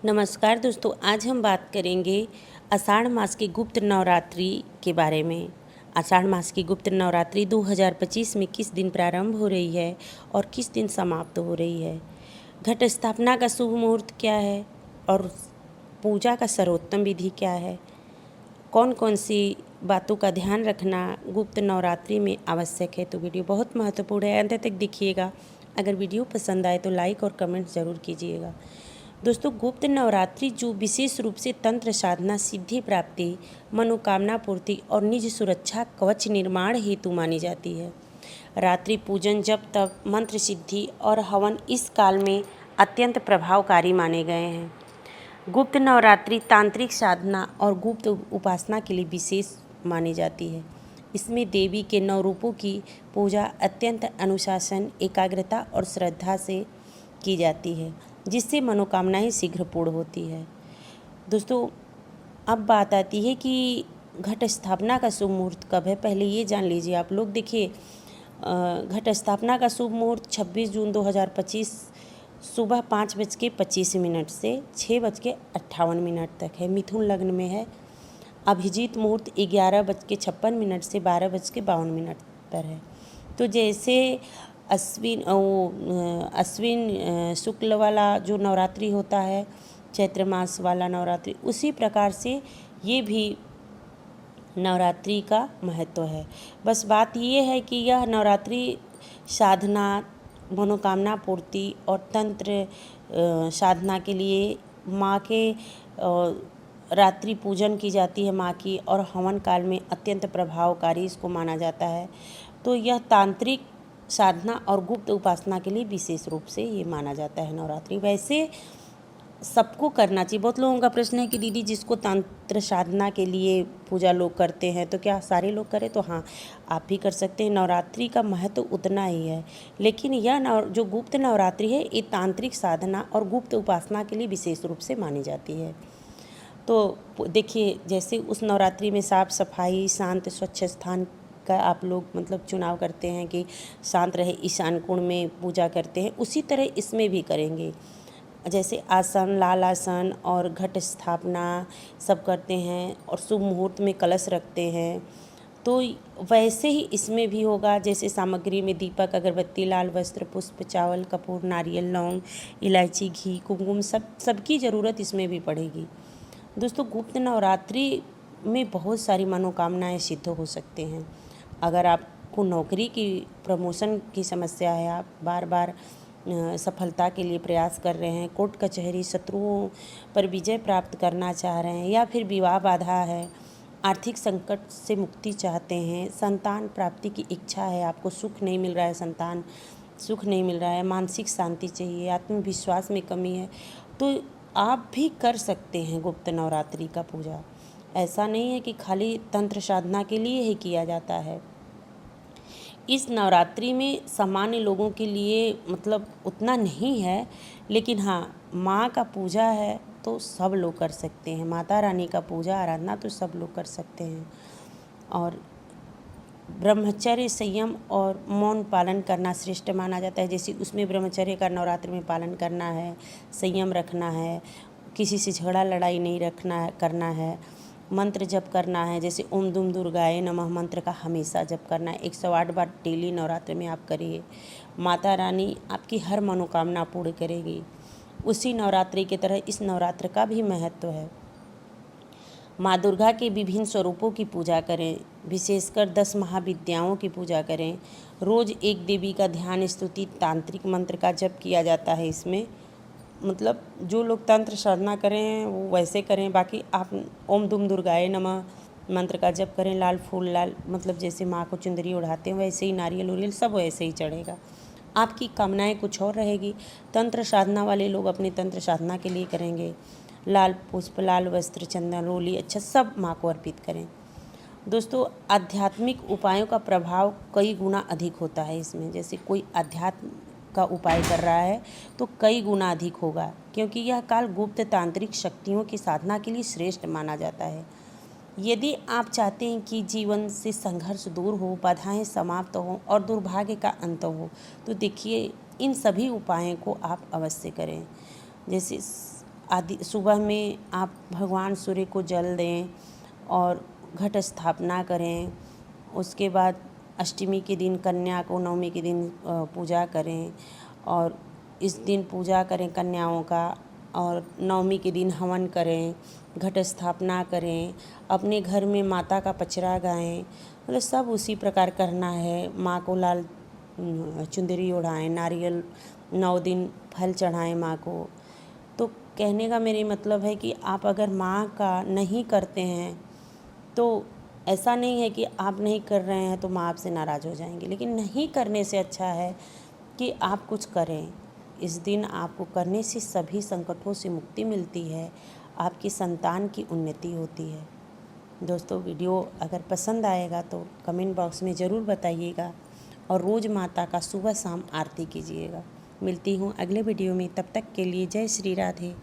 नमस्कार दोस्तों, आज हम बात करेंगे आषाढ़ मास की गुप्त नवरात्रि के बारे में। आषाढ़ मास की गुप्त नवरात्रि 2025 में किस दिन प्रारंभ हो रही है और किस दिन समाप्त हो रही है। घट स्थापना का शुभ मुहूर्त क्या है और पूजा का सर्वोत्तम विधि क्या है। कौन कौन सी बातों का ध्यान रखना गुप्त नवरात्रि में आवश्यक है। तो वीडियो बहुत महत्वपूर्ण है, अंत तक देखिएगा। अगर वीडियो पसंद आए तो लाइक और कमेंट ज़रूर कीजिएगा। दोस्तों, गुप्त नवरात्रि जो विशेष रूप से तंत्र साधना, सिद्धि प्राप्ति, मनोकामना पूर्ति और निज सुरक्षा कवच निर्माण हेतु मानी जाती है। रात्रि पूजन, जप तप, मंत्र सिद्धि और हवन इस काल में अत्यंत प्रभावकारी माने गए हैं। गुप्त नवरात्रि तांत्रिक साधना और गुप्त उपासना के लिए विशेष मानी जाती है। इसमें देवी के 9 रूपों की पूजा अत्यंत अनुशासन, एकाग्रता और श्रद्धा से की जाती है, जिससे मनोकामनाएं शीघ्र पूर्ण होती है। दोस्तों, अब बात आती है कि घट स्थापना का शुभ मुहूर्त कब है। पहले ये जान लीजिए आप लोग। देखिए, घट स्थापना का शुभ मुहूर्त 26 जून 2025 सुबह 5:25 से 6:58 तक है। मिथुन लग्न में है। अभिजीत मुहूर्त 11:56 से 12:52 पर है। तो जैसे अश्विन शुक्ल वाला जो नवरात्रि होता है, चैत्र मास वाला नवरात्रि, उसी प्रकार से ये भी नवरात्रि का महत्व है। बस बात ये है कि यह नवरात्रि साधना, मनोकामना पूर्ति और तंत्र साधना के लिए माँ के रात्रि पूजन की जाती है माँ की, और हवन काल में अत्यंत प्रभावकारी इसको माना जाता है। तो यह तांत्रिक साधना और गुप्त उपासना के लिए विशेष रूप से ये माना जाता है नवरात्रि। वैसे सबको करना चाहिए। बहुत लोगों का प्रश्न है कि दीदी, जिसको तंत्र साधना के लिए पूजा लोग करते हैं तो क्या सारे लोग करें? तो हाँ, आप भी कर सकते हैं। नवरात्रि का महत्व उतना ही है, लेकिन यह जो गुप्त नवरात्रि है, ये तांत्रिक साधना और गुप्त उपासना के लिए विशेष रूप से मानी जाती है। तो देखिए, जैसे उस नवरात्रि में साफ सफाई, शांत स्वच्छ स्थान का आप लोग चुनाव करते हैं कि शांत रहे, ईशान कोण में पूजा करते हैं, उसी तरह इसमें भी करेंगे। जैसे आसन, लाल आसन और घट स्थापना सब करते हैं और शुभ मुहूर्त में कलश रखते हैं, तो वैसे ही इसमें भी होगा। जैसे सामग्री में दीपक, अगरबत्ती, लाल वस्त्र, पुष्प, चावल, कपूर, नारियल, लौंग, इलायची, घी, कुमकुम, सबकी ज़रूरत इसमें भी पड़ेगी। दोस्तों, गुप्त नवरात्रि में बहुत सारी मनोकामनाएं सिद्ध हो सकते हैं। अगर आपको नौकरी की, प्रमोशन की समस्या है, आप बार बार सफलता के लिए प्रयास कर रहे हैं, कोर्ट कचहरी, शत्रुओं पर विजय प्राप्त करना चाह रहे हैं, या फिर विवाह बाधा है, आर्थिक संकट से मुक्ति चाहते हैं, संतान प्राप्ति की इच्छा है, आपको सुख नहीं मिल रहा है, संतान सुख नहीं मिल रहा है, मानसिक शांति चाहिए, आत्मविश्वास में कमी है, तो आप भी कर सकते हैं गुप्त नवरात्रि का पूजा। ऐसा नहीं है कि खाली तंत्र साधना के लिए ही किया जाता है। इस नवरात्रि में सामान्य लोगों के लिए उतना नहीं है, लेकिन हाँ, माँ का पूजा है तो सब लोग कर सकते हैं। माता रानी का पूजा आराधना तो सब लोग कर सकते हैं। और ब्रह्मचर्य, संयम और मौन पालन करना श्रेष्ठ माना जाता है। जैसे उसमें ब्रह्मचर्य का नवरात्रि में पालन करना है, संयम रखना है, किसी से झगड़ा लड़ाई नहीं करना है, मंत्र जप करना है। जैसे ओम दुम दुर्गाए नमः मंत्र का हमेशा जप करना है, 108 बार डेली नवरात्र में आप करिए। माता रानी आपकी हर मनोकामना पूर्ण करेगी। उसी नवरात्रि की तरह इस नवरात्र का भी महत्व है। माँ दुर्गा के विभिन्न स्वरूपों की पूजा करें, विशेषकर 10 महाविद्याओं की पूजा करें। रोज़ एक देवी का ध्यान, स्तुति, तांत्रिक मंत्र का जप किया जाता है। इसमें जो लोग तंत्र साधना करें वो वैसे करें। बाकी आप ओम दुम दुर्गाए नमः मंत्र का जप करें। लाल फूल, लाल जैसे माँ को चुंदरी उड़ाते हैं वैसे ही नारियल उरियल सब वैसे ही चढ़ेगा। आपकी कामनाएं कुछ और रहेगी। तंत्र साधना वाले लोग अपनी तंत्र साधना के लिए करेंगे। लाल पुष्प, लाल वस्त्र, चंदन, रोली, अच्छा सब माँ को अर्पित करें। दोस्तों, आध्यात्मिक उपायों का प्रभाव कई गुना अधिक होता है इसमें। जैसे कोई अध्यात्म का उपाय कर रहा है तो कई गुना अधिक होगा, क्योंकि यह काल गुप्त तांत्रिक शक्तियों की साधना के लिए श्रेष्ठ माना जाता है। यदि आप चाहते हैं कि जीवन से संघर्ष दूर हो, बाधाएं समाप्त हों और दुर्भाग्य का अंत हो, तो देखिए इन सभी उपायों को आप अवश्य करें। जैसे आदि सुबह में आप भगवान सूर्य को जल दें और घट स्थापना करें। उसके बाद अष्टमी के दिन कन्या को, नवमी के दिन पूजा करें और इस दिन पूजा करें कन्याओं का, और नवमी के दिन हवन करें, घट स्थापना करें, अपने घर में माता का पचरा गाएं। मतलब सब उसी प्रकार करना है। माँ को लाल चुंदरी ओढ़ाएं, नारियल 9 दिन फल चढ़ाएं माँ को। तो कहने का मेरे मतलब है कि आप अगर माँ का नहीं करते हैं तो ऐसा नहीं है कि आप नहीं कर रहे हैं तो माँ आपसे नाराज़ हो जाएंगे, लेकिन नहीं करने से अच्छा है कि आप कुछ करें। इस दिन आपको करने से सभी संकटों से मुक्ति मिलती है, आपकी संतान की उन्नति होती है। दोस्तों, वीडियो अगर पसंद आएगा तो कमेंट बॉक्स में ज़रूर बताइएगा और रोज़ माता का सुबह शाम आरती कीजिएगा। मिलती हूँ अगले वीडियो में, तब तक के लिए जय श्री राधे।